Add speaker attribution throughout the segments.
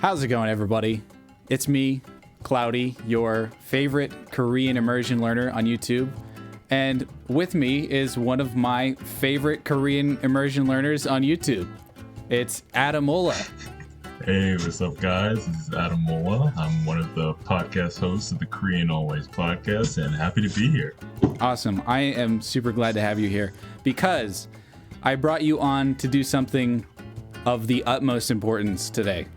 Speaker 1: How's it going, everybody? It's me, Clowdy, your favorite Korean immersion learner on YouTube. And with me is one of my favorite Korean immersion learners on YouTube. It's Adamola.
Speaker 2: Hey, what's up, guys? This is Adamola. I'm one of the podcast hosts of the Korean Always podcast, and happy to be here.
Speaker 1: Awesome. I am super glad to have you here because I brought you on to do something of the utmost importance today.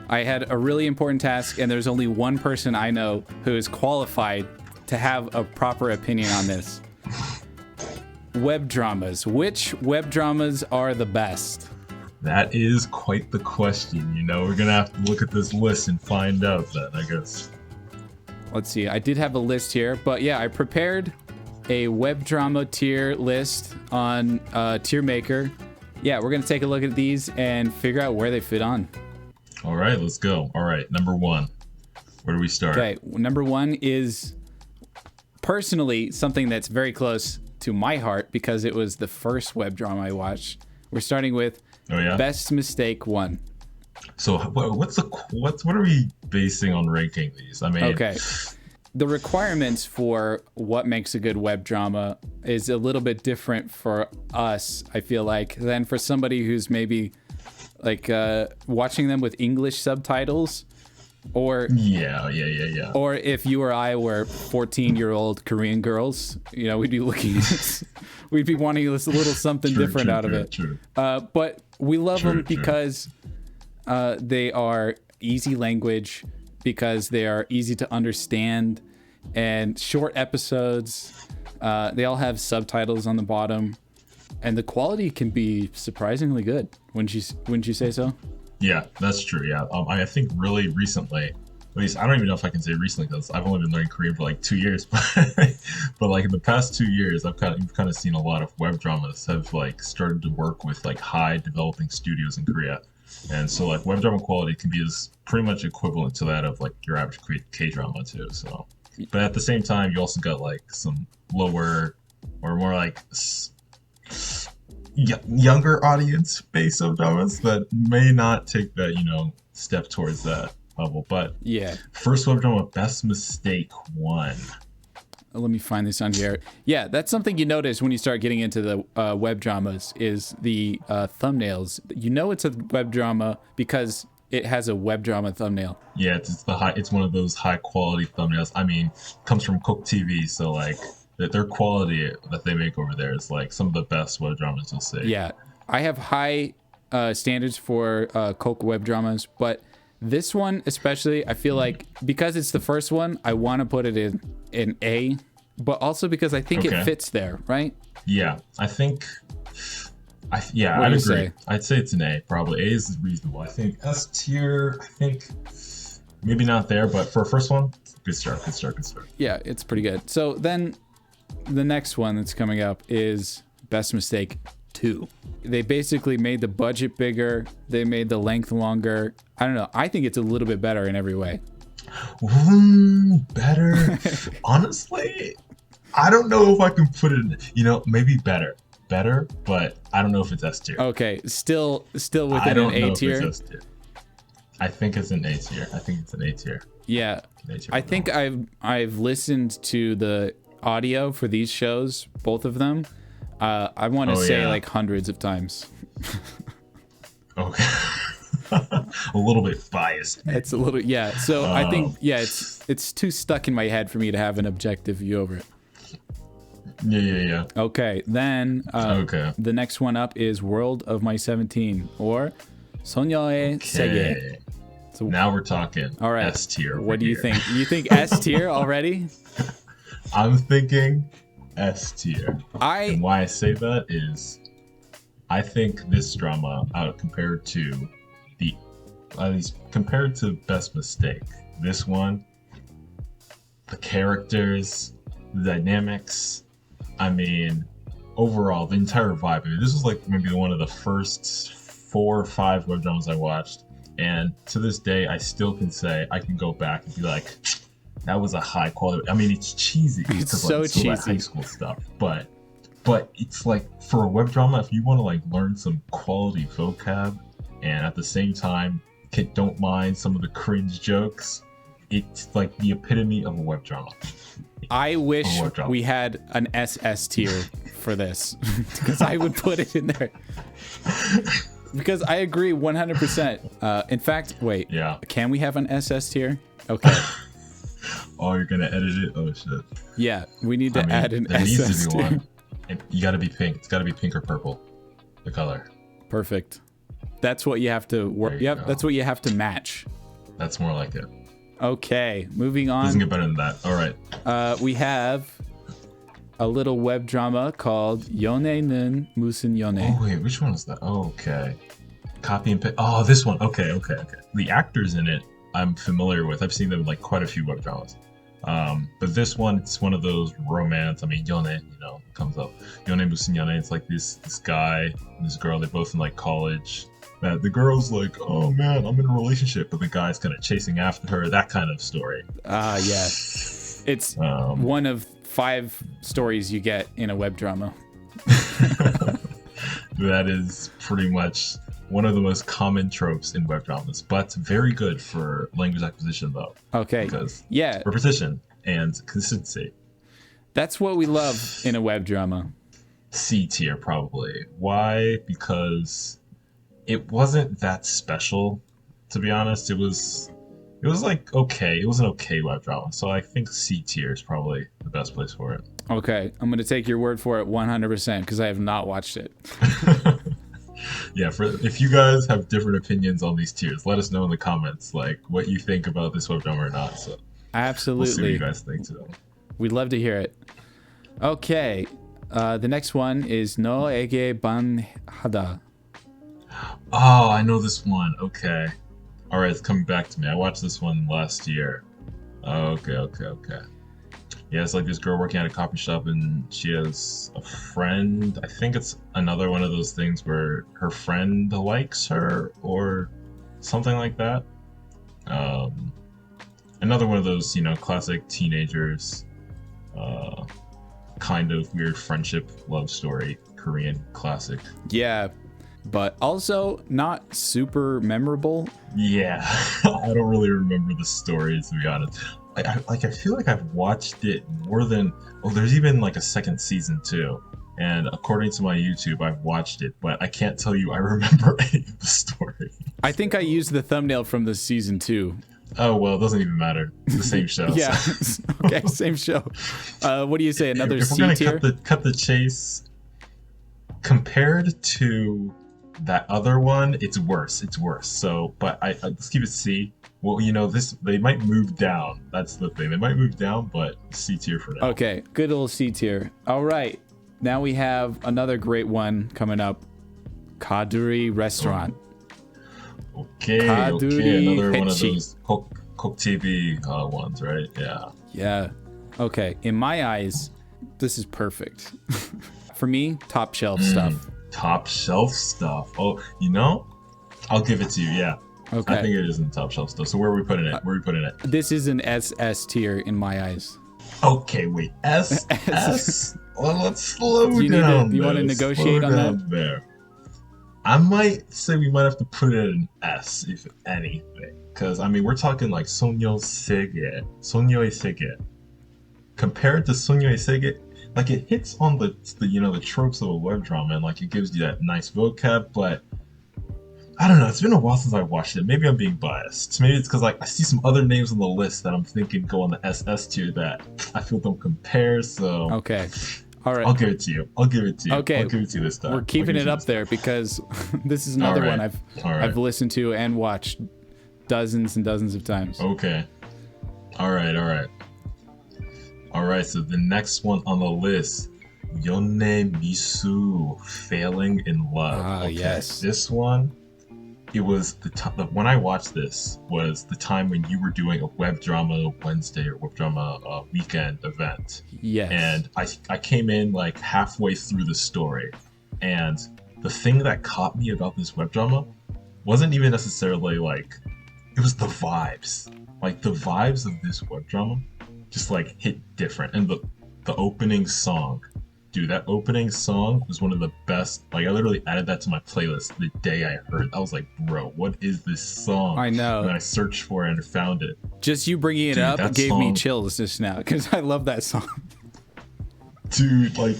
Speaker 1: I had a really important task, and there's only one person I know who is qualified to have a proper opinion on this. Web dramas. Which web dramas are the best?
Speaker 2: That is quite the question. You know, we're going to have to look at this list and find out that, I guess.
Speaker 1: Let's see. I did have a list here, but yeah, I prepared a web drama tier list on Tier Maker. Yeah, we're going to take a look at these and figure out where they fit on.
Speaker 2: All right, let's go. All right, number one. Where do we start?
Speaker 1: Okay, number one is personally something that's very close to my heart because it was the first web drama I watched. We're starting with Best Mistake 1.
Speaker 2: So what are we basing on ranking these? I mean,
Speaker 1: okay. The requirements for what makes a good web drama is a little bit different for us, I feel like, than for somebody who's maybe like watching them with English subtitles, or or if you or I were 14-year-old Korean girls, you know, we'd be looking we'd be wanting a little something different out of it. But we love them because they are easy language, because they are easy to understand, and short episodes. They all have subtitles on the bottom, and the quality can be surprisingly good. Wouldn't you say so?
Speaker 2: Yeah, that's true. Yeah, I think really recently, at least I don't even know if I can say recently because I've only been learning Korean for like 2 years, but like in the past 2 years, you've kind of seen a lot of web dramas have like started to work with like high developing studios in Korea, and so like web drama quality can be pretty much equivalent to that of like your average K drama too. So, but at the same time, you also got like some lower or more like younger audience based web dramas that may not take that, you know, step towards that level. But
Speaker 1: yeah,
Speaker 2: first web drama, Best Mistake 1.
Speaker 1: Let me find this on here. Yeah, that's something you notice when you start getting into the web dramas is the thumbnails. You know it's a web drama because it has a web drama thumbnail. Yeah,
Speaker 2: it's one of those high quality thumbnails. I mean, it comes from Coke TV, so like their quality that they make over there is like some of the best web dramas you'll see.
Speaker 1: Yeah, I have high standards for Coke web dramas, but this one especially, I feel like because it's the first one, I want to put it in A, but also because I think it fits there, right?
Speaker 2: Yeah, I'd agree. I'd say it's an A, probably. A is reasonable. I think S tier, maybe not there, but for a first one, good start.
Speaker 1: Yeah, it's pretty good. So then the next one that's coming up is Best Mistake 2. They basically made the budget bigger. They made the length longer. I don't know. I think it's a little bit better in every way.
Speaker 2: Better? Honestly, I don't know if I can put it in, you know, maybe better, but I don't know if it's S tier.
Speaker 1: Okay, still within an A tier?
Speaker 2: I think it's an A tier.
Speaker 1: Yeah, I think I've listened to the audio for these shows, both of them. I want to say like hundreds of times.
Speaker 2: Okay. A little bit biased.
Speaker 1: Maybe. It's a little, yeah. So I think, it's too stuck in my head for me to have an objective view over it.
Speaker 2: Yeah.
Speaker 1: Okay, then the next one up is World of My 17, or 소녀의
Speaker 2: So now we're talking
Speaker 1: all right.
Speaker 2: S tier.
Speaker 1: What do you think? You think S tier already?
Speaker 2: I'm thinking S tier. And why I say that is I think this drama, compared to Best Mistake, this one, the characters, the dynamics, I mean, overall, the entire vibe. I mean, this was like maybe one of the first 4 or 5 web dramas I watched, and to this day, I still can say I can go back and be like, that was a high quality. I mean, it's cheesy.
Speaker 1: It's so cheesy.
Speaker 2: Like high school stuff, but it's like for a web drama, if you want to like learn some quality vocab and at the same time don't mind some of the cringe jokes. It's like the epitome of a web drama.
Speaker 1: I wish we had an SS tier for this because I would put it in there. Because I agree 100%. In fact, wait.
Speaker 2: Yeah.
Speaker 1: Can we have an SS tier? Okay.
Speaker 2: Oh, you're gonna edit it? Oh shit.
Speaker 1: Yeah, we need to add an SS
Speaker 2: needs to be
Speaker 1: tier.
Speaker 2: one. You gotta be pink. It's gotta be pink or purple. The color.
Speaker 1: Perfect. That's what you have to work. Yep, that's what you have to match.
Speaker 2: That's more like it.
Speaker 1: Okay, moving on.
Speaker 2: Doesn't get better than that. All right.
Speaker 1: We have a little web drama called 연애는 무슨 연애.
Speaker 2: Oh wait, which one is that? Oh, okay. Copy and paste. Oh, this one. Okay. The actors in it, I'm familiar with. I've seen them in like quite a few web dramas. But this one, it's one of those romance. I mean, 연애, comes up. 연애 무슨 연애. It's like this guy and this girl. They're both in like college. The girl's like, oh man, I'm in a relationship, but the guy's kind of chasing after her. That kind of story.
Speaker 1: Yeah. It's one of 5 stories you get in a web drama.
Speaker 2: That is pretty much one of the most common tropes in web dramas, but very good for language acquisition though.
Speaker 1: Okay.
Speaker 2: Because
Speaker 1: yeah,
Speaker 2: repetition and consistency.
Speaker 1: That's what we love in a web drama.
Speaker 2: C tier probably. Why? Because it wasn't that special, to be honest. It was like okay. It was an okay web drama. So I think C tier is probably the best place for it.
Speaker 1: Okay, I'm gonna take your word for it 100% because I have not watched it.
Speaker 2: Yeah, if you guys have different opinions on these tiers, let us know in the comments like what you think about this web drama or not. So
Speaker 1: absolutely,
Speaker 2: we'll see what you guys think too.
Speaker 1: We'd love to hear it. Okay, the next one is 너에게반하다.
Speaker 2: Oh, I know this one. Okay. All right, it's coming back to me. I watched this one last year. Okay. Yeah, it's like this girl working at a coffee shop and she has a friend. I think it's another one of those things where her friend likes her or something like that. Another one of those, classic teenagers, kind of weird friendship love story, Korean classic.
Speaker 1: Yeah, but also not super memorable.
Speaker 2: Yeah, I don't really remember the story, to be honest. I feel like I've watched it more than... Oh, there's even like a second season too. And according to my YouTube, I've watched it, but I can't tell you I remember any of the story.
Speaker 1: I think I used the thumbnail from the season 2.
Speaker 2: Oh, well, it doesn't even matter. It's the same show.
Speaker 1: Yeah,
Speaker 2: So.
Speaker 1: okay, same show. What do you say, another
Speaker 2: if
Speaker 1: C
Speaker 2: we're
Speaker 1: tier?
Speaker 2: gonna cut the chase, compared to that other one, it's worse. So, but let's keep it C. Well, they might move down. That's the thing. They might move down, but C tier for now.
Speaker 1: Okay, good old C tier. All right, now we have another great one coming up. Clowdy restaurant.
Speaker 2: Okay, another one of those Kok TV ones, right?
Speaker 1: Yeah. Okay, in my eyes, this is perfect. For me, top shelf stuff.
Speaker 2: Top shelf stuff. Oh, I'll give it to you. Yeah.
Speaker 1: Okay.
Speaker 2: I think it is in top shelf stuff. So where are we putting it?
Speaker 1: This is an SS tier in my eyes.
Speaker 2: Okay, wait. S? S? Well, let's slow down.
Speaker 1: You want to negotiate on that?
Speaker 2: There. I might say we might have to put it in S, if anything. Because, we're talking like Sonyeo's Sege. Compared to Sonyeo's Sege, like it hits on the tropes of a web drama and like it gives you that nice vocab, but I don't know. It's been a while since I watched it. Maybe I'm being biased. Maybe it's because I see some other names on the list that I'm thinking go on the SS tier that I feel don't compare. So
Speaker 1: okay, all right.
Speaker 2: I'll give it to you.
Speaker 1: Okay,
Speaker 2: I'll give it to you this time.
Speaker 1: We're keeping it up there because this is another one I've listened to and watched dozens and dozens of times.
Speaker 2: Okay. All right. So the next one on the list. Yone Misu, Failing in Love.
Speaker 1: Yes.
Speaker 2: This one, it was when I watched this was the time when you were doing a web drama Wednesday or web drama weekend event.
Speaker 1: Yes.
Speaker 2: And I came in like halfway through the story, and the thing that caught me about this web drama wasn't even necessarily like, it was the vibes. Like the vibes of this web drama just like hit different, and the opening song dude, that opening song was one of the best. Like, I literally added that to my playlist the day I heard it. I was like, bro, what is this song?
Speaker 1: I know.
Speaker 2: And I searched for it and found it.
Speaker 1: Just you bringing it up gave me chills just now because I love that song.
Speaker 2: Dude, like,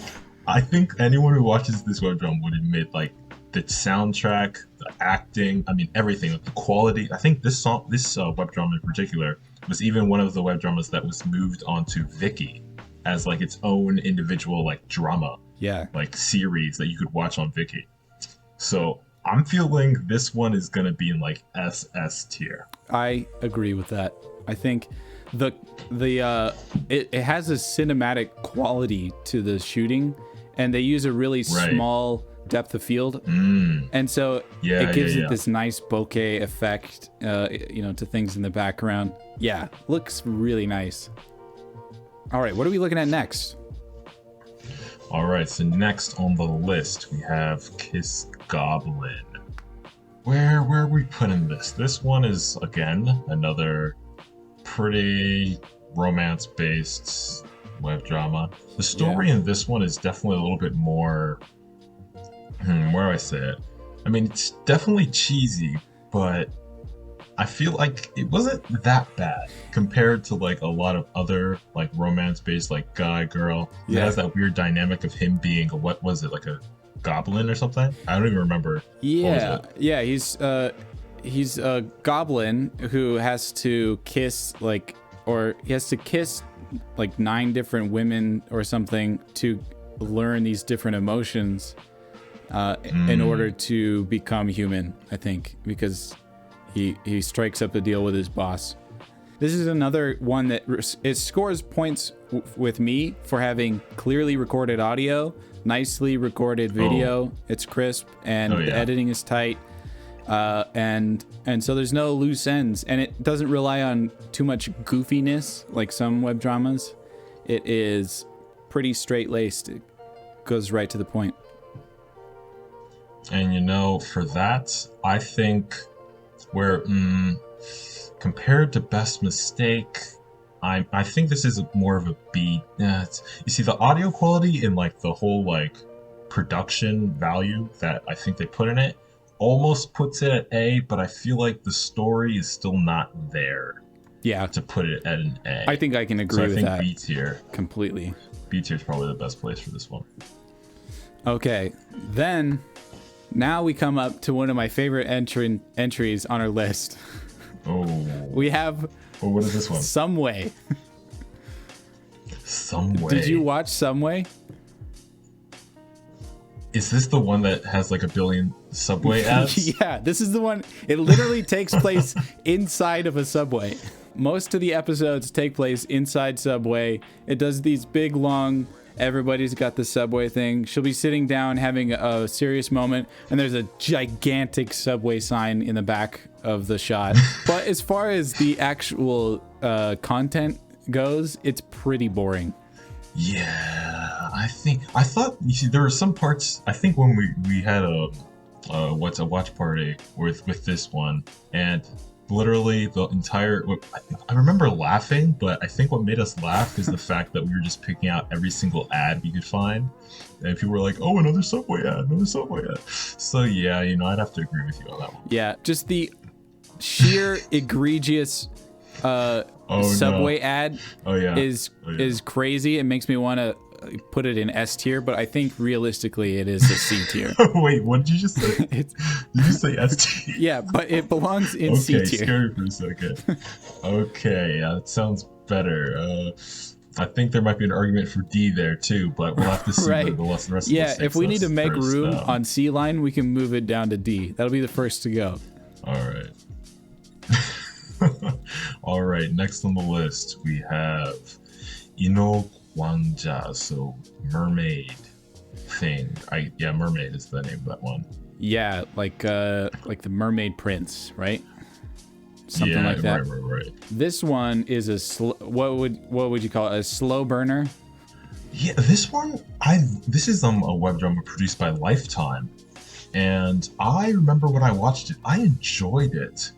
Speaker 2: I think anyone who watches this web drama would admit, like, the soundtrack, the acting, I mean, everything, like the quality. I think this web drama in particular was even one of the web dramas that was moved onto Viki as like its own individual like drama, like series that you could watch on Viki. So I'm feeling this one is gonna be in like SS tier.
Speaker 1: I agree with that. I think it has a cinematic quality to the shooting, and they use a really small depth of field, and so it gives it this nice bokeh effect, to things in the background. Yeah, looks really nice. All right, what are we looking at next?
Speaker 2: All right, so next on the list we have Kiss Goblin. Where are we putting this? This one is again another pretty romance-based web drama. The story in this one is definitely a little bit more. Where do I say it? I mean, it's definitely cheesy, but I feel like it wasn't that bad compared to like a lot of other like romance-based like guy girl. It has that weird dynamic of him being what was it, like a goblin or something? I don't even remember.
Speaker 1: Yeah, he's a goblin who has to kiss like 9 different women or something to learn these different emotions. In order to become human, I think, because he strikes up a deal with his boss. This is another one that it scores points with me for having clearly recorded audio, nicely recorded video. It's crisp and the editing is tight, and so there's no loose ends, and it doesn't rely on too much goofiness like some web dramas. It is pretty straight-laced. It goes right to the point.
Speaker 2: And for that, I think compared to Best Mistake, I think this is more of a B. You see, the audio quality and like the whole like production value that I think they put in it almost puts it at A, but I feel like the story is still not there. Yeah, to put it at an A.
Speaker 1: I think I can agree with that.
Speaker 2: I think B tier
Speaker 1: completely.
Speaker 2: B tier is probably the best place for this one.
Speaker 1: Okay, then. Now we come up to one of my favorite entries on our list.
Speaker 2: Oh.
Speaker 1: We have.
Speaker 2: What is this one?
Speaker 1: Someway.
Speaker 2: Someway.
Speaker 1: Did you watch Someway?
Speaker 2: Is this the one that has like a billion Subway ads?
Speaker 1: Yeah, this is the one. It literally takes place inside of a Subway. Most of the episodes take place inside Subway. It does these big, long... Everybody's got the Subway thing. She'll be sitting down having a serious moment, and there's a gigantic Subway sign in the back of the shot. But as far as the actual content goes, it's pretty boring.
Speaker 2: Yeah, I thought, you see, there were some parts, I think when we had a watch party with this one, and literally the entire, I remember laughing, but I think what made us laugh is the fact that we were just picking out every single ad we could find, and people were like, oh, another Subway ad. So yeah, I'd have to agree with you on that one.
Speaker 1: Yeah, just the sheer egregious Subway ad is crazy. It makes me want to put it in S tier, but I think realistically it is a C tier.
Speaker 2: Wait, what did you just say? Did you say S tier?
Speaker 1: Yeah, but it belongs in C tier.
Speaker 2: Okay, scary for a second. Okay, that sounds better. I think there might be an argument for D there too, but we'll have to see what the rest of the
Speaker 1: six. If we need to make room on C line, we can move it down to D. That'll be the first to go.
Speaker 2: All right. All right, next on the list we have Inọ왕자, so mermaid thing. Mermaid is the name of that one.
Speaker 1: Yeah, like the Mermaid Prince, right? Something like that.
Speaker 2: Right.
Speaker 1: This one is a what would you call it? A slow burner?
Speaker 2: Yeah, this one this is a web drama produced by Lifetime, and I remember when I watched it, I enjoyed it.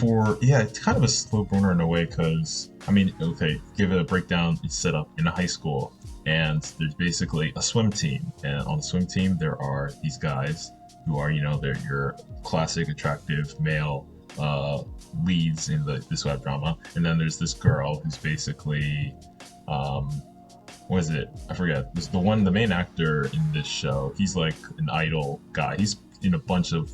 Speaker 2: It's kind of a slow burner in a way, because give it a breakdown. It's set up in a high school, and there's basically a swim team. And on the swim team, there are these guys who are, they're your classic attractive male leads in this web drama. And then there's this girl who's basically, what is it? I forget. This the main actor in this show. He's like an idol guy. He's done a bunch of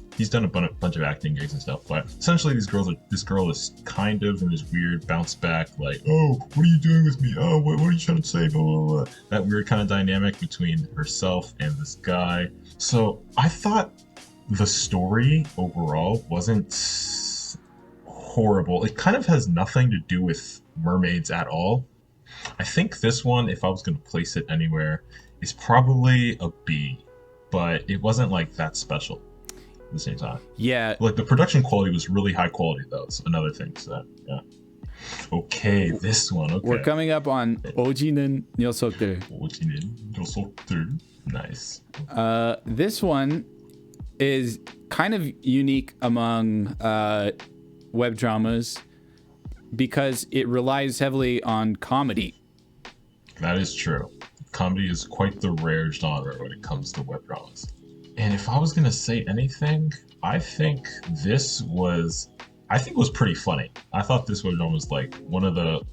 Speaker 2: acting gigs and stuff. But essentially, this girl is kind of in this weird bounce back, like, oh, what are you doing with me? Oh, what are you trying to say? Blah, blah, blah. That weird kind of dynamic between herself and this guy. So I thought the story overall wasn't horrible. It kind of has nothing to do with mermaids at all. I think this one, if I was going to place it anywhere, is probably a B, but it wasn't like that special at the same time.
Speaker 1: Yeah.
Speaker 2: Like the production quality was really high quality though. It's another thing. So yeah. Okay, this one. Okay.
Speaker 1: We're coming up on 오지는 녀석들.
Speaker 2: 오지는 녀석들. Nice.
Speaker 1: This one is kind of unique among web dramas because it relies heavily on comedy.
Speaker 2: That is true. Comedy is quite the rare genre when it comes to web dramas. And if I was gonna say anything, I think this was pretty funny. I thought this web drama was like one of those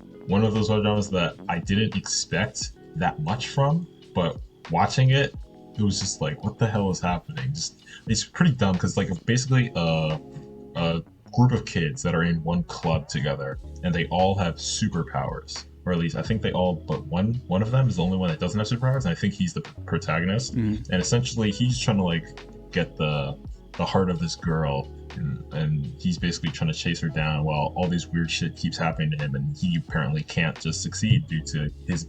Speaker 2: web dramas that I didn't expect that much from, but watching it was just like, what the hell is happening? It's pretty dumb because like basically a group of kids that are in one club together and they all have superpowers. Or at least I think they all, but one of them is the only one that doesn't have superpowers, and I think he's the protagonist. And essentially, he's trying to like get the heart of this girl, and he's basically trying to chase her down while all these weird shit keeps happening to him, and he apparently can't just succeed due to his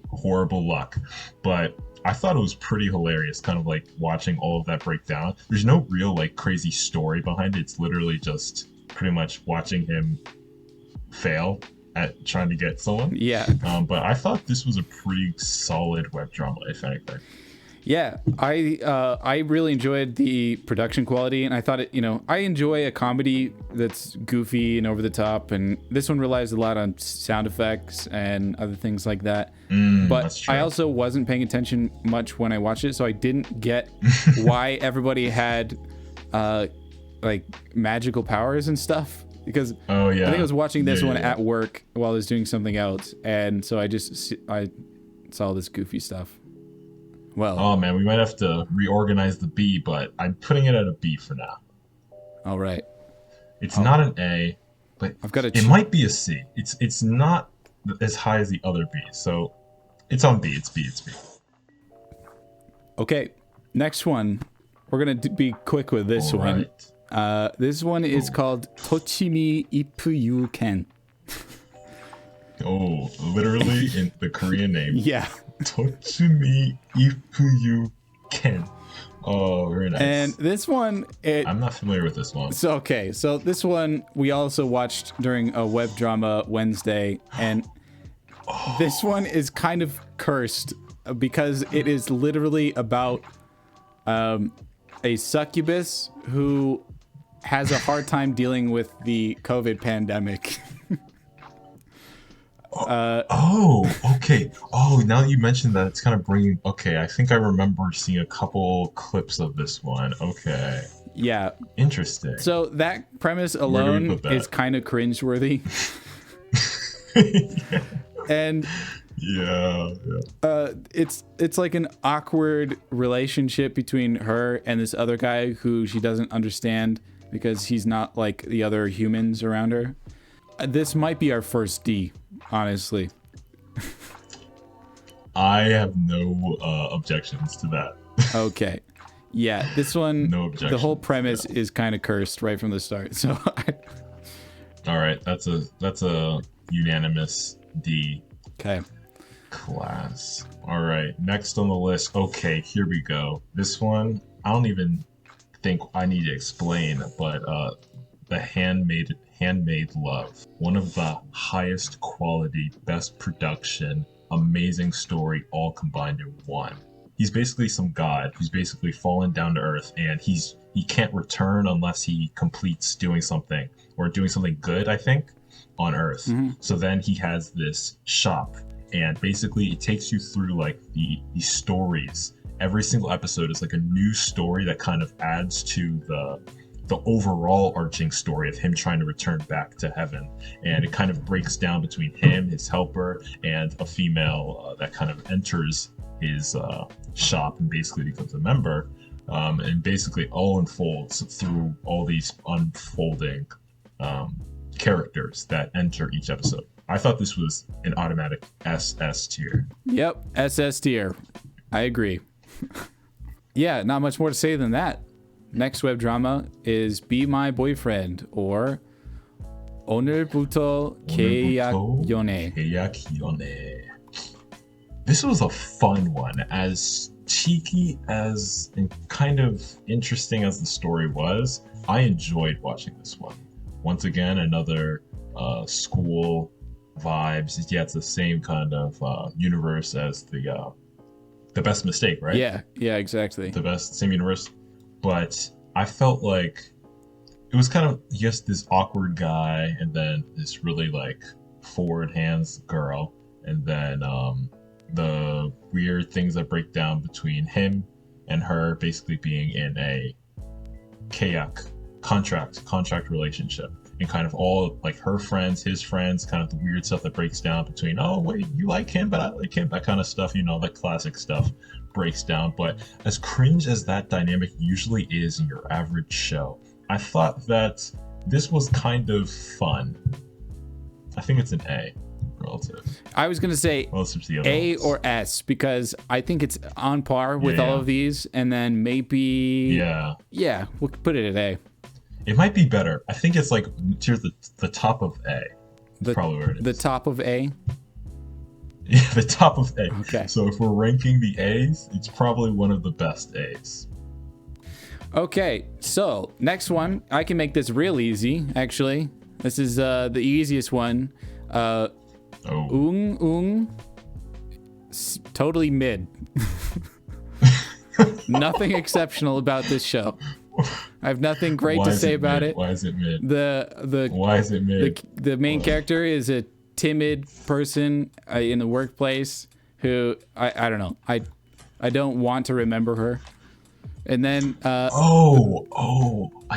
Speaker 2: horrible luck. But I thought it was pretty hilarious, kind of like watching all of that break down. There's no real like crazy story behind it. It's literally just pretty much watching him fail at trying to get someone.
Speaker 1: Yeah.
Speaker 2: But I thought this was a pretty solid web drama, if anything.
Speaker 1: Yeah, I really enjoyed the production quality, and I thought I enjoy a comedy that's goofy and over the top, and this one relies a lot on sound effects and other things like that. But I also wasn't paying attention much when I watched it, so I didn't get why everybody had like magical powers and stuff. Because I think I was watching this one at work while I was doing something else, and so I saw this goofy stuff. Well,
Speaker 2: oh man, we might have to reorganize the B, but I'm putting it at a B for now.
Speaker 1: All right.
Speaker 2: It's not an A, but it might be a C. It's not as high as the other B, so it's on B. It's B. It's B.
Speaker 1: Okay, next one. We're gonna be quick with this one. This one is called 터치미이프유캔.
Speaker 2: Oh, literally in the Korean name.
Speaker 1: Yeah.
Speaker 2: 터치미이프유캔. Oh, very nice.
Speaker 1: And this one,
Speaker 2: I'm not familiar with this one.
Speaker 1: So this one we also watched during a web drama Wednesday, and this one is kind of cursed because it is literally about a succubus who has a hard time dealing with the COVID pandemic.
Speaker 2: Okay. Oh, now that you mentioned that, it's kind of bringing... Okay, I think I remember seeing a couple clips of this one. Okay.
Speaker 1: Yeah.
Speaker 2: Interesting.
Speaker 1: So that premise alone is kind of cringeworthy.
Speaker 2: Yeah.
Speaker 1: And...
Speaker 2: Yeah.
Speaker 1: It's like an awkward relationship between her and this other guy who she doesn't understand because he's not like the other humans around her. This might be our first D, honestly.
Speaker 2: I have no objections to that.
Speaker 1: Okay. Yeah, this one,
Speaker 2: no objections.
Speaker 1: The whole premise is kind of cursed right from the start. So
Speaker 2: all right, that's a unanimous D.
Speaker 1: Okay.
Speaker 2: Class. All right, next on the list. Okay, here we go. This one, I don't even think I need to explain, but the handmade love, one of the highest quality, best production, amazing story, all combined in one. He's basically some god who's basically fallen down to earth, and he can't return unless he completes doing something or doing something good, I think, on earth. So then he has this shop, and basically it takes you through like the stories. Every single episode is like a new story that kind of adds to the overall arching story of him trying to return back to heaven, and it kind of breaks down between him, his helper, and a female that kind of enters his shop and basically becomes a member, and basically all unfolds through all these unfolding characters that enter each episode. I thought this was an automatic SS tier.
Speaker 1: Yep, SS tier. I agree. Yeah, not much more to say than that. Next web drama is Be My Boyfriend, or 오늘부터 계약연애.
Speaker 2: This was a fun one. As cheeky as and kind of interesting as the story was, I enjoyed watching this one. Once again, another school vibes. Yeah, it's the same kind of universe as the Best Mistake, right?
Speaker 1: Yeah, exactly.
Speaker 2: The same universe. But I felt like it was kind of just this awkward guy, and then this really like forward hands girl, and then the weird things that break down between him and her basically being in a contract relationship, and kind of all like her friends, his friends, kind of the weird stuff that breaks down between, oh wait, you like him but I like him, that kind of stuff, you know, that classic stuff breaks down. But as cringe as that dynamic usually is in your average show, I thought that this was kind of fun. I think it's an A relative.
Speaker 1: I was gonna say A or S, because I think it's on par with all of these, and then maybe we'll put it at A.
Speaker 2: It might be better. I think it's like near the top of A. That's probably where it is.
Speaker 1: The top of A?
Speaker 2: Yeah, the top of A.
Speaker 1: Okay.
Speaker 2: So if we're ranking the A's, it's probably one of the best A's.
Speaker 1: Okay, so next one. I can make this real easy, actually. This is the easiest one. Uung, totally mid. Nothing exceptional about this show. I have nothing great to say about it.
Speaker 2: Why is it mid?
Speaker 1: Why is it mid? The main character is a timid person in the workplace who I don't know. I don't want to remember her. And then I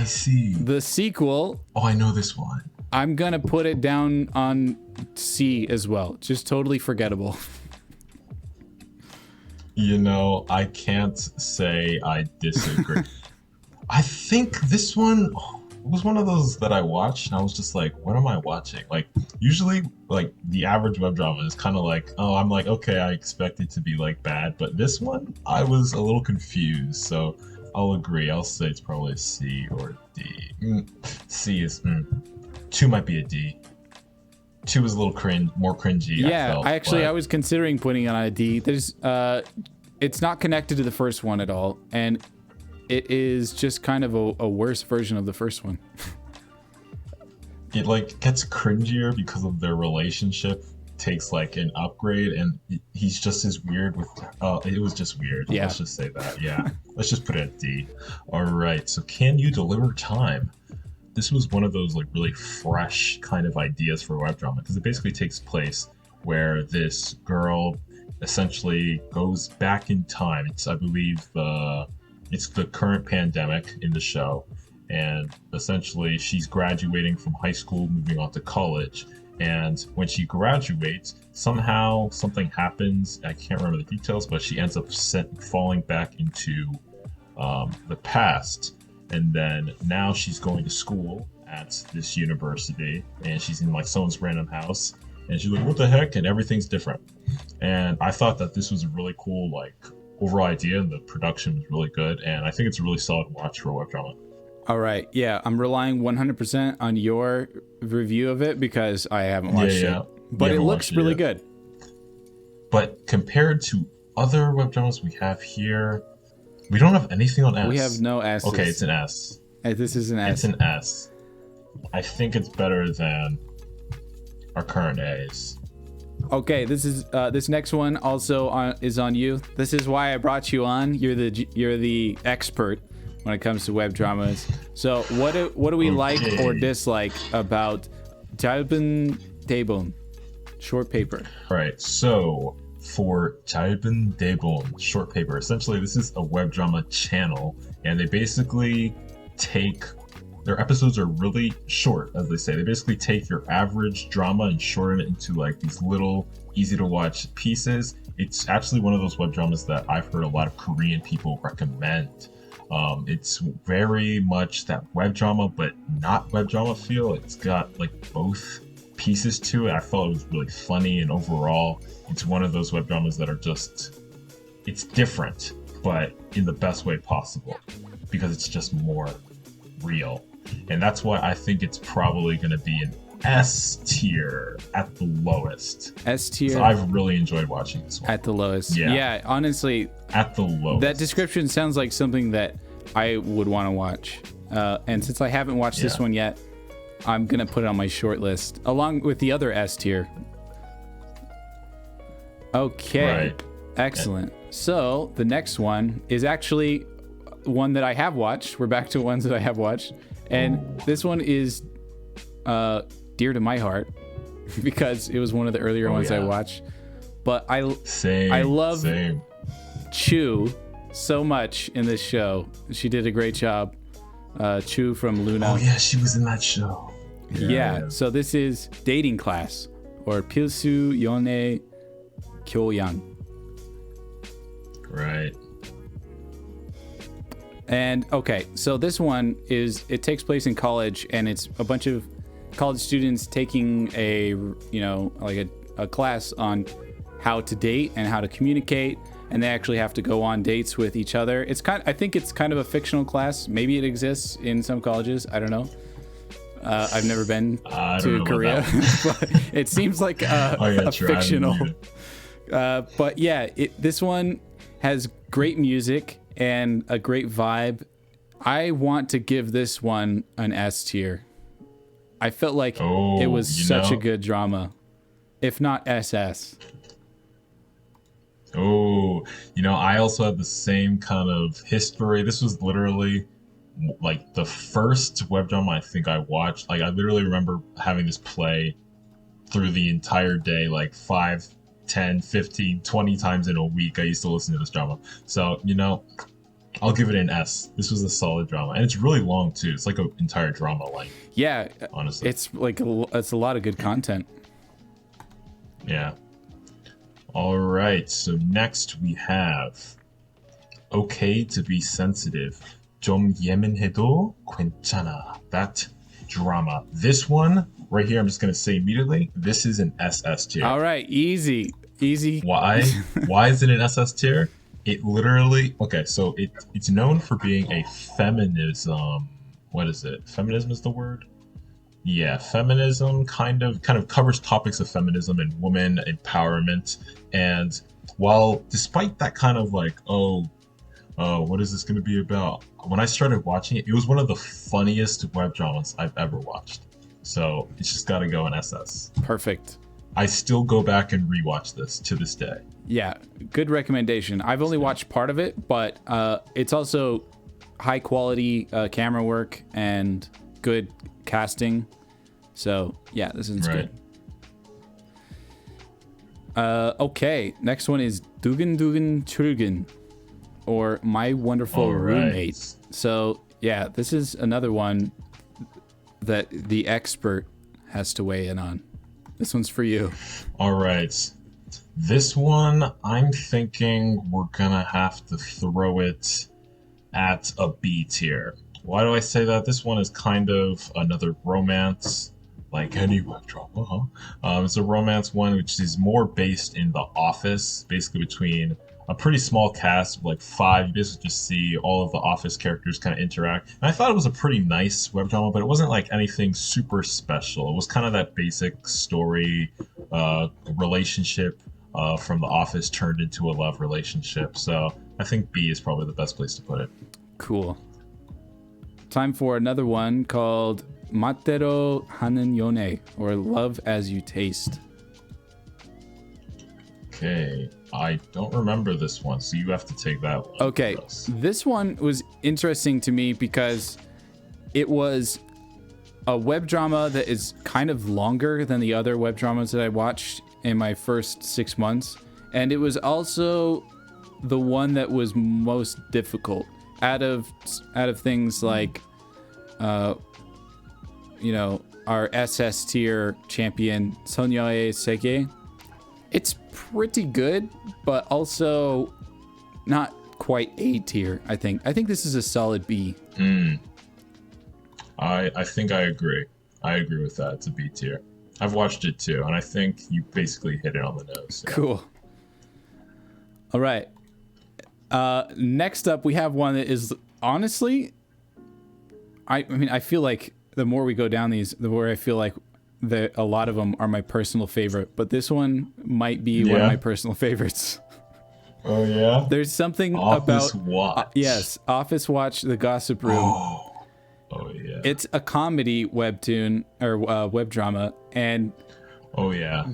Speaker 1: see. The sequel.
Speaker 2: Oh, I know this one.
Speaker 1: I'm gonna put it down on C as well. Just totally forgettable.
Speaker 2: You know, I can't say I disagree. I think this one was one of those that I watched and I was just like, what am I watching? Like, usually, like, the average web drama is kind of like, oh, I'm like, okay, I expect it to be, like, bad. But this one, I was a little confused. So I'll agree. I'll say it's probably a C or a D. C is... 2 might be a D. 2 is a little more cringy.
Speaker 1: Yeah, I was considering putting it on a D. There's, it's not connected to the first one at all, and it is just kind of a worse version of the first one.
Speaker 2: It like gets cringier because of their relationship takes like an upgrade, and he's just as weird with. It was just weird. Yeah. Let's just say that. Yeah. Let's just put it at D. All right. So, can you deliver time? This was one of those like really fresh kind of ideas for a web drama, because it basically takes place where this girl essentially goes back in time. It's, I believe, it's the current pandemic in the show, and essentially she's graduating from high school, moving on to college. And when she graduates, somehow something happens. I can't remember the details, but she ends up falling back into the past. And then now she's going to school at this university, and she's in like someone's random house, and she's like, what the heck? And everything's different. And I thought that this was a really cool, like, overall idea, and the production was really good. And I think it's a really solid watch for a web drama.
Speaker 1: All right. Yeah, I'm relying 100% on your review of it because I haven't watched it. But it looks really good.
Speaker 2: But compared to other web dramas we have here, we don't have anything on S.
Speaker 1: We have no S.
Speaker 2: Okay, it's an S.
Speaker 1: This is an S.
Speaker 2: It's an S. I think it's better than our current A's.
Speaker 1: Okay, this next one also is on you. This is why I brought you on. You're the expert when it comes to web dramas. So what do we like or dislike about 짧은대본? Short paper.
Speaker 2: All right, so for 짧은대본, short paper, essentially this is a web drama channel, and they basically take their episodes are really short, as they say. They basically take your average drama and shorten it into like these little easy to watch pieces. It's actually one of those web dramas that I've heard a lot of Korean people recommend. It's very much that web drama, but not web drama feel. It's got like both pieces to it. I thought it was really funny, and overall it's one of those web dramas that are just, it's different, but in the best way possible, because it's just more real. And that's why I think it's probably going to be an S tier at the lowest.
Speaker 1: S tier.
Speaker 2: So I've really enjoyed watching this one.
Speaker 1: At the lowest. Yeah, honestly,
Speaker 2: at the lowest.
Speaker 1: That description sounds like something that I would want to watch. And since I haven't watched this one yet, I'm going to put it on my short list along with the other S tier. Okay.
Speaker 2: Right.
Speaker 1: Excellent. So the next one is actually one that I have watched. We're back to ones that I have watched. And this one is dear to my heart because it was one of the earlier ones I watched. But I love Chu so much in this show. She did a great job. Chu from Luna.
Speaker 2: Oh yeah, she was in that show.
Speaker 1: Yeah. So this is Dating Class, or 필수연애 교양.
Speaker 2: Right.
Speaker 1: And okay, so this one it takes place in college, and it's a bunch of college students taking a class on how to date and how to communicate, and they actually have to go on dates with each other. I think it's kind of a fictional class. Maybe it exists in some colleges. I don't know. I've never been to Korea, but it seems like a fictional. But yeah, this one has great music and a great vibe. I want to give this one an S tier. I felt like it was such a good drama, if not SS.
Speaker 2: Oh, I also had the same kind of history. This was literally like the first web drama I think I watched. Like I literally remember having this play through the entire day, like 5, 10, 15, 20 times in a week. I used to listen to this drama. So, I'll give it an S. This was a solid drama. And it's really long too. It's like an entire drama length.
Speaker 1: Yeah.
Speaker 2: Honestly.
Speaker 1: It's like it's a lot of good content.
Speaker 2: Yeah. All right. So next we have Okay to Be Sensitive. 좀 예민해도 괜찮아. That drama. This one right here, I'm just going to say immediately, this is an SS tier.
Speaker 1: All right. Easy.
Speaker 2: Why? Why is it an SS tier? It literally, so it's known for being a feminism. What is it? Feminism is the word? Yeah, feminism kind of covers topics of feminism and woman empowerment. And while despite that kind of like, what is this going to be about? When I started watching it, it was one of the funniest web dramas I've ever watched. So it's just got to go in SS.
Speaker 1: Perfect.
Speaker 2: I still go back and rewatch this to this day.
Speaker 1: Yeah, good recommendation. I've only watched part of it, but it's also high quality camera work and good casting. So yeah, this is good. Okay, next one is 두근두근 출근, or My Wonderful Roommate. So yeah, this is another one that the expert has to weigh in on. This one's for you.
Speaker 2: All right. This one, I'm thinking we're gonna have to throw it at a B tier. Why do I say that? This one is kind of another romance, like any web drama. It's a romance one, which is more based in the office, basically between a pretty small cast, like 5. You basically just see all of the office characters kind of interact. And I thought it was a pretty nice web drama, but it wasn't like anything super special. It was kind of that basic story, relationship from the office turned into a love relationship. So I think B is probably the best place to put it.
Speaker 1: Cool. Time for another one called 맛대로 하는 연애, or Love as You Taste.
Speaker 2: Okay, I don't remember this one, so you have to take that one.
Speaker 1: Okay, this one was interesting to me because it was a web drama that is kind of longer than the other web dramas that I watched in my first 6 months. And it was also the one that was most difficult out of things like, you know, our SS tier champion, In어왕자. It's pretty good, but also not quite A tier, I think. I think this is a solid B.
Speaker 2: I think I agree. I agree with that. It's a B tier. I've watched it too, and I think you basically hit it on the nose. Yeah.
Speaker 1: Cool. All right. Next up, we have one that is honestly, I mean, I feel like the more we go down these, the more I feel like a lot of them are my personal favorite. But this one might be one of my personal favorites.
Speaker 2: Oh yeah.
Speaker 1: There's something
Speaker 2: Office
Speaker 1: about
Speaker 2: Watch.
Speaker 1: Yes, Office Watch, The Gossip Room.
Speaker 2: Oh yeah.
Speaker 1: It's a comedy webtoon or web drama, and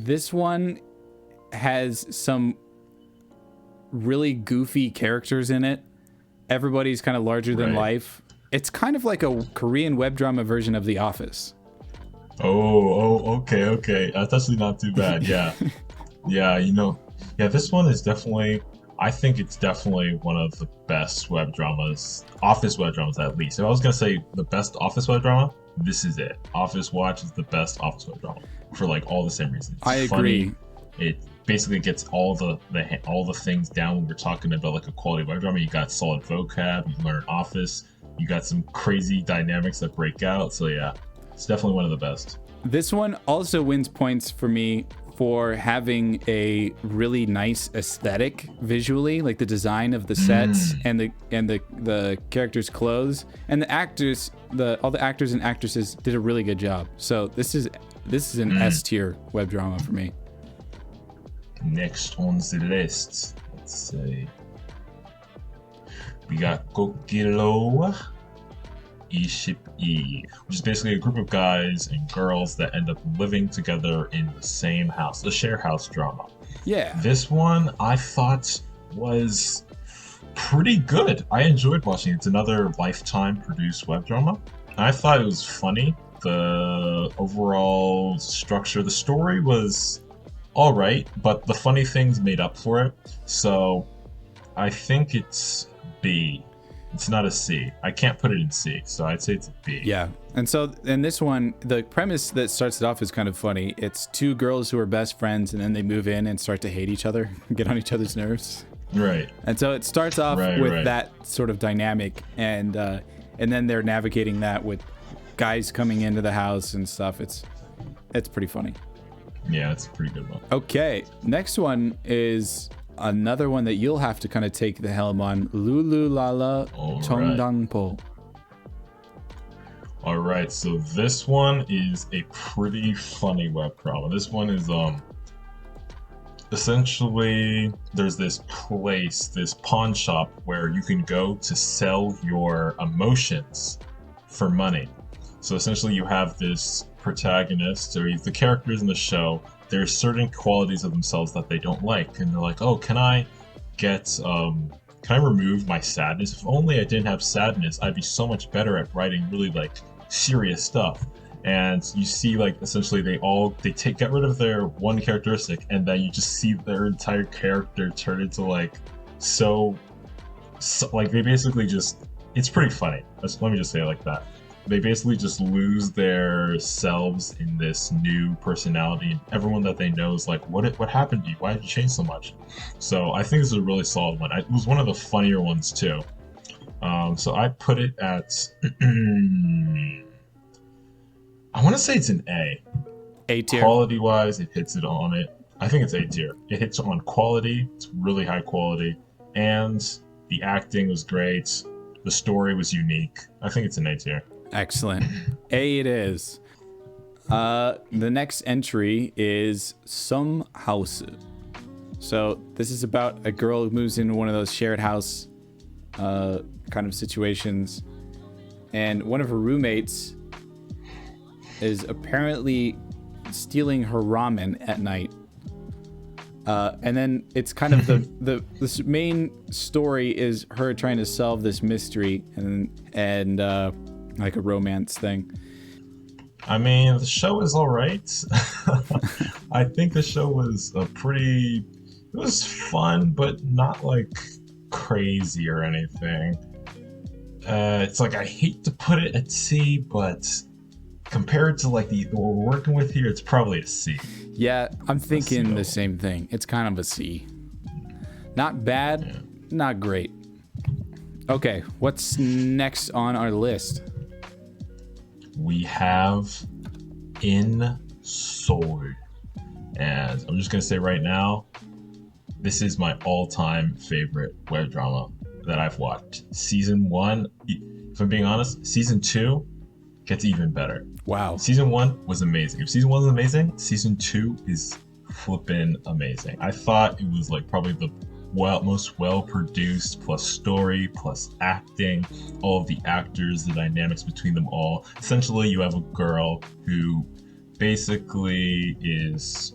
Speaker 1: this one has some really goofy characters in it. Everybody's kind of larger than life. It's kind of like a Korean web drama version of The Office.
Speaker 2: Okay. That's actually not too bad. Yeah. This one is definitely, I think it's definitely one of the best web dramas, office web dramas at least. If I was going to say the best office web drama, this is it. Office Watch is the best office web drama for like all the same reasons.
Speaker 1: I agree.
Speaker 2: It basically gets all the things down when we're talking about like a quality web drama. You got solid vocab, you learn Office, you got some crazy dynamics that break out. So yeah, it's definitely one of the best.
Speaker 1: This one also wins points for me for having a really nice aesthetic visually, like the design of the sets and the characters' clothes, and the actors, all the actors and actresses did a really good job. So this is an S tier web drama for me.
Speaker 2: Next on the list, let's see, we got Kokilo Iship-e, which is basically a group of guys and girls that end up living together in the same house, a share house drama.
Speaker 1: Yeah.
Speaker 2: This one I thought was pretty good. I enjoyed watching it. It's another Lifetime produced web drama. I thought it was funny. The overall structure, the story was all right, but the funny things made up for it. So I think it's B. It's not a C. I can't put it in C, so I'd say it's a B.
Speaker 1: Yeah. And so in this one, the premise that starts it off is kind of funny. It's two girls who are best friends, and then they move in and start to hate each other, get on each other's nerves.
Speaker 2: Right.
Speaker 1: And so it starts off with that sort of dynamic, and then they're navigating that with guys coming into the house and stuff. It's pretty funny.
Speaker 2: Yeah, it's a pretty good one.
Speaker 1: Okay, next one is another one that you'll have to kind of take the helm on. 룰루랄라 정당포.
Speaker 2: All right, so this one is a pretty funny web drama. This one is essentially there's this place, this pawn shop where you can go to sell your emotions for money. So essentially you have this protagonist, or the characters in the show, there's certain qualities of themselves that they don't like, and they're like, oh, can I remove my sadness? If only I didn't have sadness, I'd be so much better at writing really like serious stuff. And you see, like, essentially they get rid of their one characteristic, and then you just see their entire character turn into like so like they basically just, it's pretty funny. Let me just say it like that. They basically just lose their selves in this new personality, and everyone that they know is like, what happened to you? Why did you change so much? So I think this is a really solid one. It was one of the funnier ones too. So I put it at, I want to say it's an A.
Speaker 1: A tier.
Speaker 2: Quality wise, it hits it on it. I think it's A tier. It hits on quality. It's really high quality, and the acting was great. The story was unique. I think it's an A tier.
Speaker 1: Excellent. A it is. The next entry is 썸하우스. So this is about a girl who moves into one of those shared house kind of situations, and one of her roommates is apparently stealing her ramen at night. And then it's kind of the main story is her trying to solve this mystery and like a romance thing.
Speaker 2: I mean, the show is all right. I think the show was it was fun, but not like crazy or anything. It's like I hate to put it at C, but compared to like what we're working with here, it's probably a C.
Speaker 1: Yeah, I'm thinking the same thing. It's kind of a C. Not bad, not great. Okay, what's next on our list?
Speaker 2: We have In Seoul. And I'm just going to say right now, this is my all-time favorite web drama that I've watched. Season 1, if I'm being honest, Season 2 gets even better.
Speaker 1: Wow.
Speaker 2: Season 1 was amazing. If Season 1 was amazing, Season 2 is flippin' amazing. I thought it was like probably the most well-produced, plus story, plus acting, all of the actors, the dynamics between them all. Essentially, you have a girl who basically is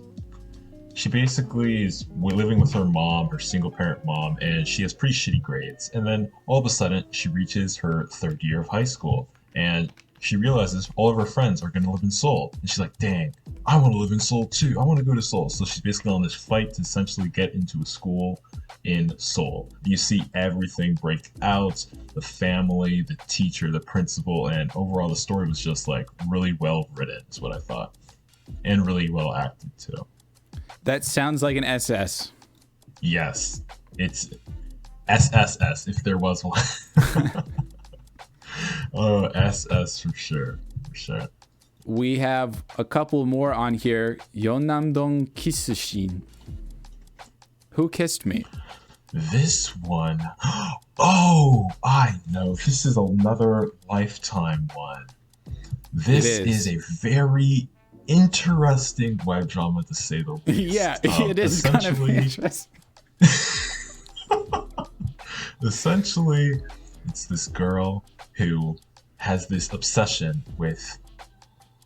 Speaker 2: living with her mom, her single-parent mom, and she has pretty shitty grades. And then all of a sudden, she reaches her third year of high school, and she realizes all of her friends are going to live in Seoul. And she's like, dang, I want to live in Seoul too. I want to go to Seoul. So she's basically on this fight to essentially get into a school in Seoul. You see everything break out, the family, the teacher, the principal, and overall the story was just like really well written is what I thought. And really well acted too.
Speaker 1: That sounds like an SS.
Speaker 2: Yes, it's SSS if there was one. Oh, SS for sure.
Speaker 1: We have a couple more on here. Yeonnam-dong kiss scene. Who kissed me?
Speaker 2: This one, oh, I know. This is another Lifetime one. This is a very interesting web drama, to say the least.
Speaker 1: Yeah, it is kind of interesting.
Speaker 2: Essentially, it's this girl who has this obsession with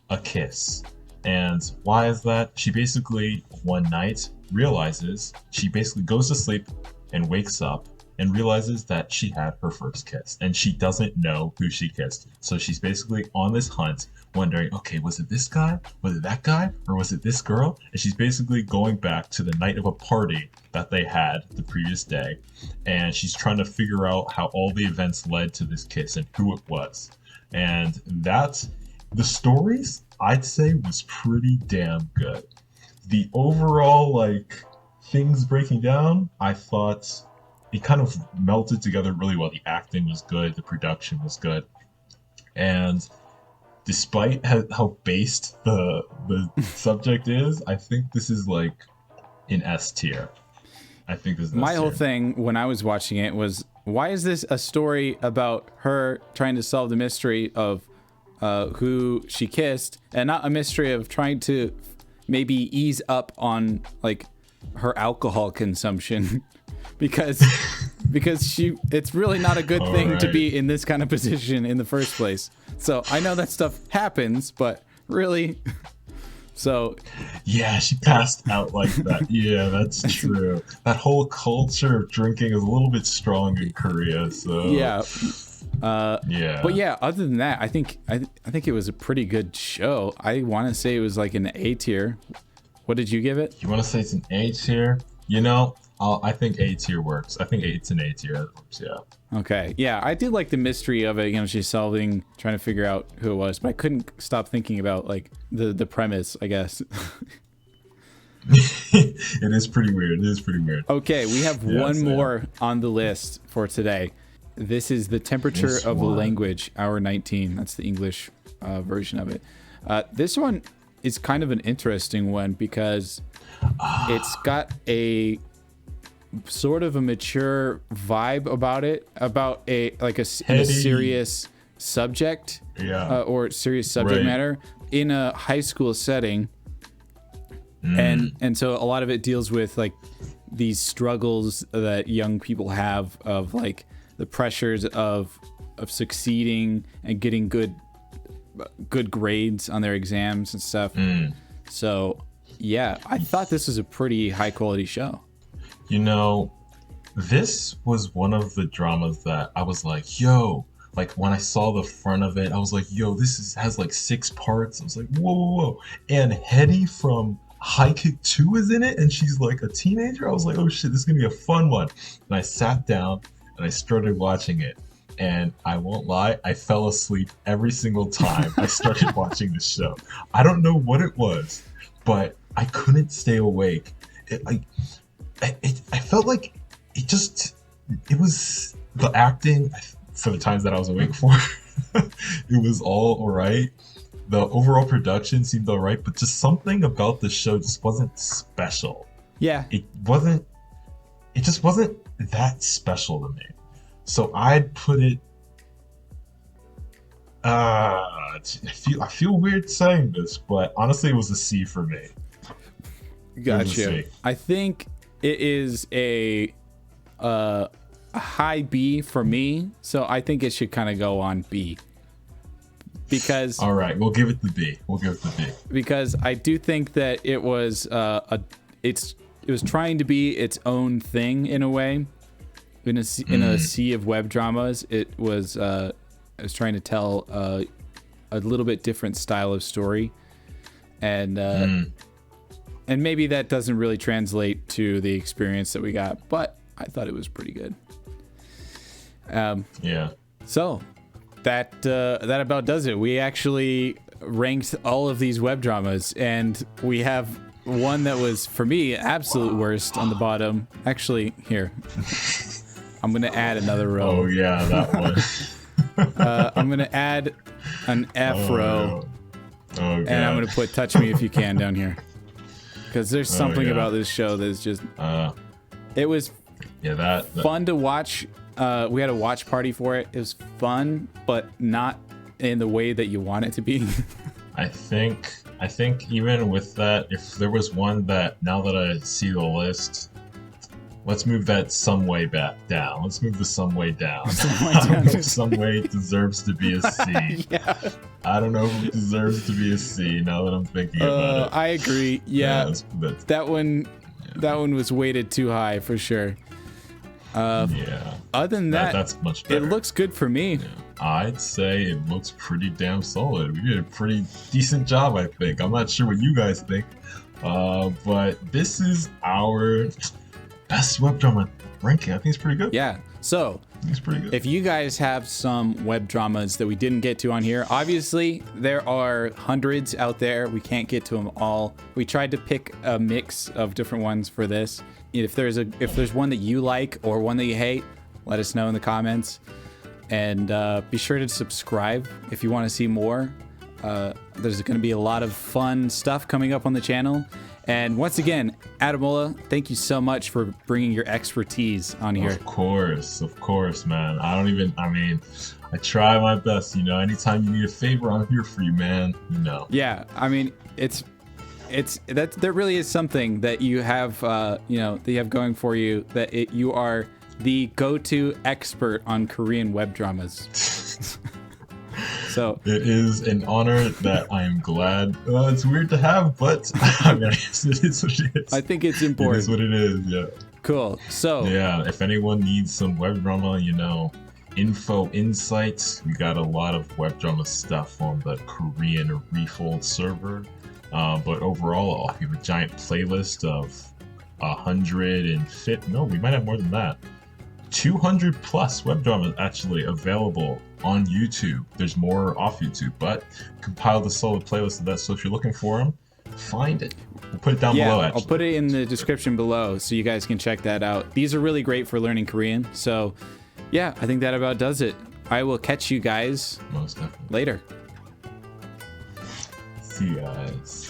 Speaker 2: a kiss. And why is that? She basically, one night, realizes, she basically goes to sleep and wakes up and realizes that she had her first kiss. And she doesn't know who she kissed. So she's basically on this hunt, wondering, okay, was it this guy? Was it that guy? Or was it this girl? And she's basically going back to the night of a party that they had the previous day. And she's trying to figure out how all the events led to this kiss and who it was. And the stories, I'd say, was pretty damn good. The overall, like, things breaking down, I thought it kind of melted together really well. The acting was good, the production was good. And despite how based the subject is, I think this is like in S tier. I think this is
Speaker 1: my whole thing when I was watching it was, why is this a story about her trying to solve the mystery of who she kissed, and not a mystery of trying to maybe ease up on like her alcohol consumption? because it's really not a good thing to be in this kind of position in the first place. So I know that stuff happens, but really, so
Speaker 2: yeah, she passed out like that. Yeah, that's true. That whole culture of drinking is a little bit strong in Korea. So
Speaker 1: yeah.
Speaker 2: Yeah.
Speaker 1: But yeah, other than that, I think it was a pretty good show. I want to say it was like an A tier. What did you give it?
Speaker 2: You want to say it's an A tier? You know, I think A tier works. I think it's an A tier. That works, yeah.
Speaker 1: Okay. Yeah, I did like the mystery of it. You know, she's trying to figure out who it was, but I couldn't stop thinking about like the premise, I guess.
Speaker 2: It is pretty weird.
Speaker 1: Okay, we have one more on the list for today. This is The Temperature of Language, Hour 19. That's the English version of it. This one is kind of an interesting one because it's got a sort of a mature vibe about it, about a serious subject, or serious subject matter in a high school setting. And so a lot of it deals with like these struggles that young people have of like the pressures of succeeding and getting good grades on their exams and stuff. So yeah, I thought this was a pretty high quality show.
Speaker 2: You know, this was one of the dramas that I was like, yo, like when I saw the front of it, I was like, yo, has like 6 parts. I was like, whoa, whoa, whoa. And Hetty from High Kick 2 is in it, and she's like a teenager. I was like, oh shit, this is gonna be a fun one. And I sat down and I started watching it. And I won't lie, I fell asleep every single time I started watching the show. I don't know what it was, but I couldn't stay awake. I felt like it was the acting for the times that I was awake for. It was all right. The overall production seemed all right, but just something about the show just wasn't special.
Speaker 1: Yeah.
Speaker 2: It just wasn't that special to me. So I'd put it. I feel weird saying this, but honestly, it was a C for me.
Speaker 1: Gotcha. I think it is a high B for me, so I think it should kind of go on B. Because
Speaker 2: all right, we'll give it the B.
Speaker 1: Because I do think that it was it was trying to be its own thing in a way. In a sea of web dramas, it was trying to tell a little bit different style of story, and maybe that doesn't really translate to the experience that we got, but I thought it was pretty good.
Speaker 2: Yeah.
Speaker 1: So that about does it. We actually ranked all of these web dramas, and we have one that was, for me, absolute worst on the bottom. Actually, here. I'm going to add another row.
Speaker 2: Oh, yeah, that one.
Speaker 1: I'm going to add an F row.
Speaker 2: Oh,
Speaker 1: and I'm going to put Touch Me If You Can down here. Because there's something about this show that's just... it was fun to watch. We had a watch party for it. It was fun, but not in the way that you want it to be.
Speaker 2: I think even with that, if there was one that, now that I see the list... Let's move that some way back down. Let's move the some way down. Some way deserves to be a C.
Speaker 1: Yeah.
Speaker 2: I don't know if it deserves to be a C now that I'm thinking about it.
Speaker 1: I agree. Yeah. That one was weighted too high for sure.
Speaker 2: Yeah.
Speaker 1: Other than that,
Speaker 2: that's much better.
Speaker 1: It looks good for me.
Speaker 2: Yeah. I'd say it looks pretty damn solid. We did a pretty decent job, I think. I'm not sure what you guys think. But this is our best web drama ranking. I think it's pretty good.
Speaker 1: Yeah. So
Speaker 2: it's pretty good.
Speaker 1: If you guys have some web dramas that we didn't get to on here, obviously there are hundreds out there. We can't get to them all. We tried to pick a mix of different ones for this. If there's one that you like or one that you hate, let us know in the comments. And be sure to subscribe if you want to see more. There's going to be a lot of fun stuff coming up on the channel. And once again, Adamola, thank you so much for bringing your expertise on here.
Speaker 2: Of course, man. I try my best, anytime you need a favor, I'm here for you, man,
Speaker 1: Yeah, I mean, there really is something that you have, that you have going for you, that you are the go-to expert on Korean web dramas. So
Speaker 2: it is an honor that I am glad. It's weird to have, but I guess it is what it is.
Speaker 1: I think it's important.
Speaker 2: It is what it is, yeah.
Speaker 1: Cool. So
Speaker 2: yeah, if anyone needs some web drama, info, insights, we got a lot of web drama stuff on the Korean Refold server. But overall, we have a giant playlist of 150. No, we might have more than that. 200 plus web dramas actually available on YouTube. There's more off YouTube, but compiled a solid playlist of that. So if you're looking for them, find it. We'll put it down below. Actually,
Speaker 1: I'll put it in the description below so you guys can check that out. These are really great for learning Korean. So yeah, I think that about does it. I will catch you guys
Speaker 2: most definitely
Speaker 1: later.
Speaker 2: See you guys.